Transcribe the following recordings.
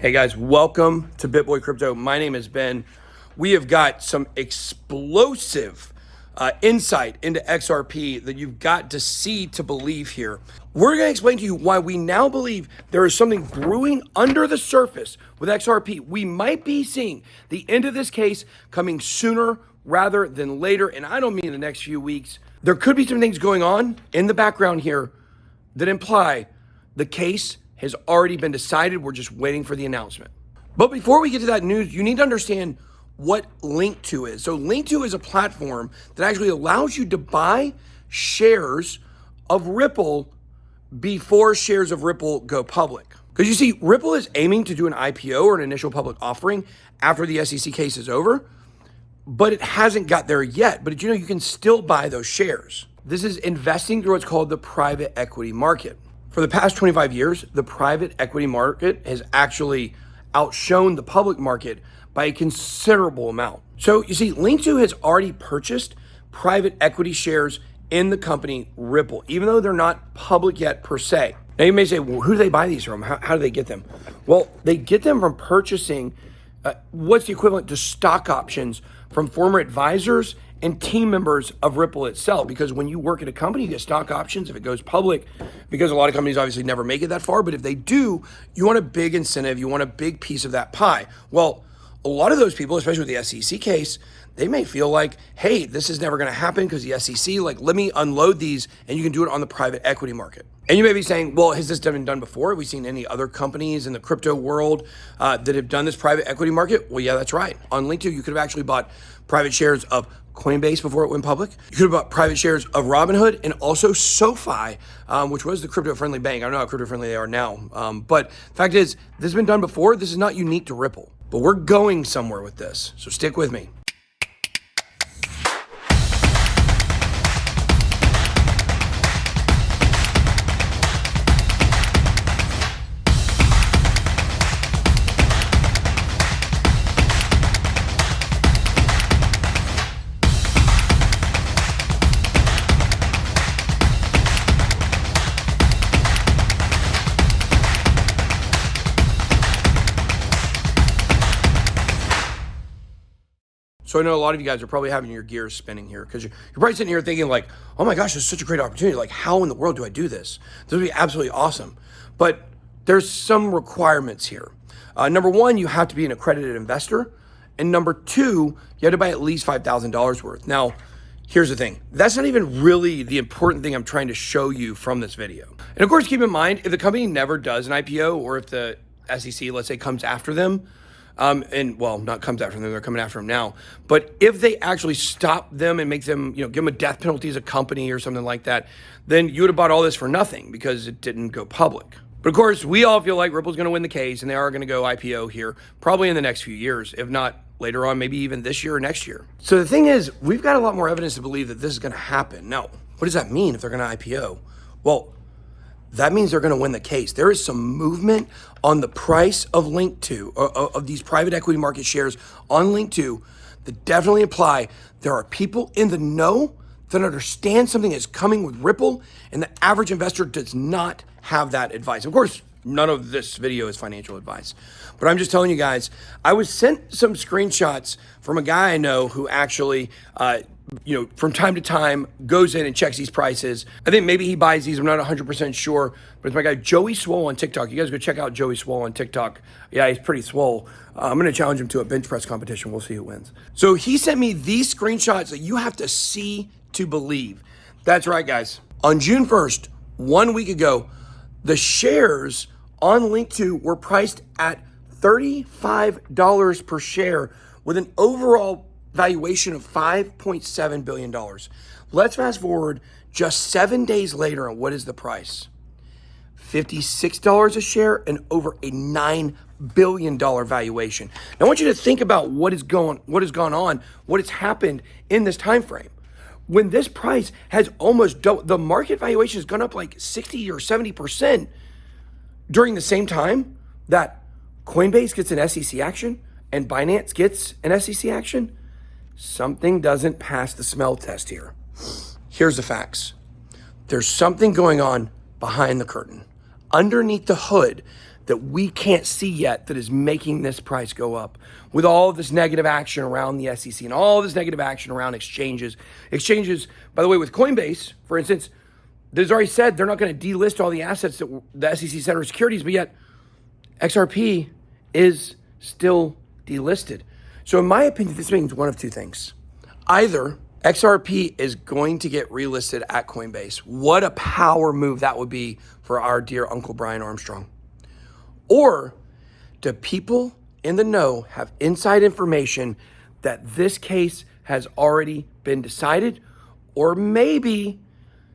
Hey guys, welcome to BitBoy Crypto. My name is Ben. We have got some explosive insight into XRP that you've got to see to believe here. We're going to explain to you why we now believe there is something brewing under the surface with XRP. We might be seeing the end of this case coming sooner rather than later, and I don't mean in the next few weeks. There could be some things going on in the background here that imply the case has already been decided. We're just waiting for the announcement. But before we get to that news, you need to understand what Link2 is. So Link2 is a platform that actually allows you to buy shares of Ripple before shares of Ripple go public. Because you see, Ripple is aiming to do an IPO or an initial public offering after the SEC case is over, but it hasn't got there yet. But you can still buy those shares. This is investing through what's called the private equity market. For the past 25 years, the private equity market has actually outshone the public market by a considerable amount. So you see, Link2 has already purchased private equity shares in the company Ripple, even though they're not public yet per se. Now you may say, well, who do they buy these from? How do they get them? Well, they get them from purchasing what's the equivalent to stock options from former advisors and team members of Ripple itself. Because when you work at a company, you get stock options if it goes public, because a lot of companies obviously never make it that far. But if they do, you want a big incentive, you want a big piece of that pie. Well, a lot of those people, especially with the SEC case, they may feel like, hey, this is never going to happen because the SEC, let me unload these and you can do it on the private equity market. And you may be saying, well, has this been done before? Have we seen any other companies in the crypto world that have done this private equity market? Well, yeah, that's right. On Link2, you could have actually bought private shares of Coinbase before it went public. You could have bought private shares of Robinhood and also SoFi, which was the crypto-friendly bank. I don't know how crypto-friendly they are now. But the fact is, this has been done before. This is not unique to Ripple. But we're going somewhere with this, so stick with me. So I know a lot of you guys are probably having your gears spinning here because you're probably sitting here thinking like, oh my gosh, this is such a great opportunity. Like, how in the world do I do this? This would be absolutely awesome. But there's some requirements here. Number one, you have to be an accredited investor. And number two, you have to buy at least $5,000 worth. Now, here's the thing. That's not even really the important thing I'm trying to show you from this video. And of course, keep in mind, if the company never does an IPO or if the SEC, let's say, comes after them, not comes after them, they're coming after them now. But if they actually stop them and make them, give them a death penalty as a company or something like that, then you would have bought all this for nothing because it didn't go public. But of course, we all feel like Ripple's going to win the case and they are going to go IPO here, probably in the next few years, if not later on, maybe even this year or next year. So the thing is, we've got a lot more evidence to believe that this is going to happen. Now, what does that mean if they're going to IPO? Well, that means they're going to win the case. There is some movement on the price of Link2, of these private equity market shares on Link2 that definitely imply there are people in the know that understand something is coming with Ripple, and the average investor does not have that advice. Of course, none of this video is financial advice, but I'm just telling you guys, I was sent some screenshots from a guy I know who actually, from time to time goes in and checks these prices. I think maybe he buys these. I'm not 100% sure, but it's my guy, Joey Swole on TikTok. You guys go check out Joey Swole on TikTok. Yeah, he's pretty swole. I'm going to challenge him to a bench press competition. We'll see who wins. So he sent me these screenshots that you have to see to believe. That's right, guys. On June 1st, 1 week ago, the shares on Link2 were priced at $35 per share with an overall valuation of $5.7 billion. Let's fast forward just 7 days later, and what is the price? $56 a share and over a $9 billion valuation. Now I want you to think about what has gone on, what has happened in this time frame. When this price has almost doubled, the market valuation has gone up like 60 or 70% during the same time that Coinbase gets an SEC action and Binance gets an SEC action. Something doesn't pass the smell test here. Here's the facts. There's something going on behind the curtain, underneath the hood, that we can't see yet that is making this price go up? With all of this negative action around the SEC and all this negative action around exchanges. Exchanges, by the way, with Coinbase, for instance, there's already said they're not going to delist all the assets that the SEC Center of Securities, but yet XRP is still delisted. So in my opinion, this means one of two things. Either XRP is going to get relisted at Coinbase. What a power move that would be for our dear Uncle Brian Armstrong. Or do people in the know have inside information that this case has already been decided? Or maybe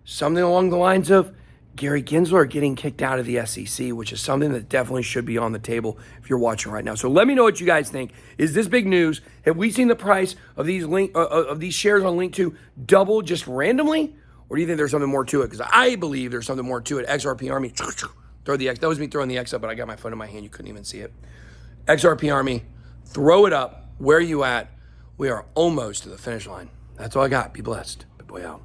something along the lines of Gary Gensler getting kicked out of the SEC, which is something that definitely should be on the table if you're watching right now. So let me know what you guys think. Is this big news? Have we seen the price of these shares on Link2 double just randomly? Or do you think there's something more to it? Because I believe there's something more to it. XRP Army, throw the X. That was me throwing the X up, but I got my phone in my hand. You couldn't even see it. XRP Army, throw it up. Where are you at? We are almost to the finish line. That's all I got. Be blessed. BitBoy out.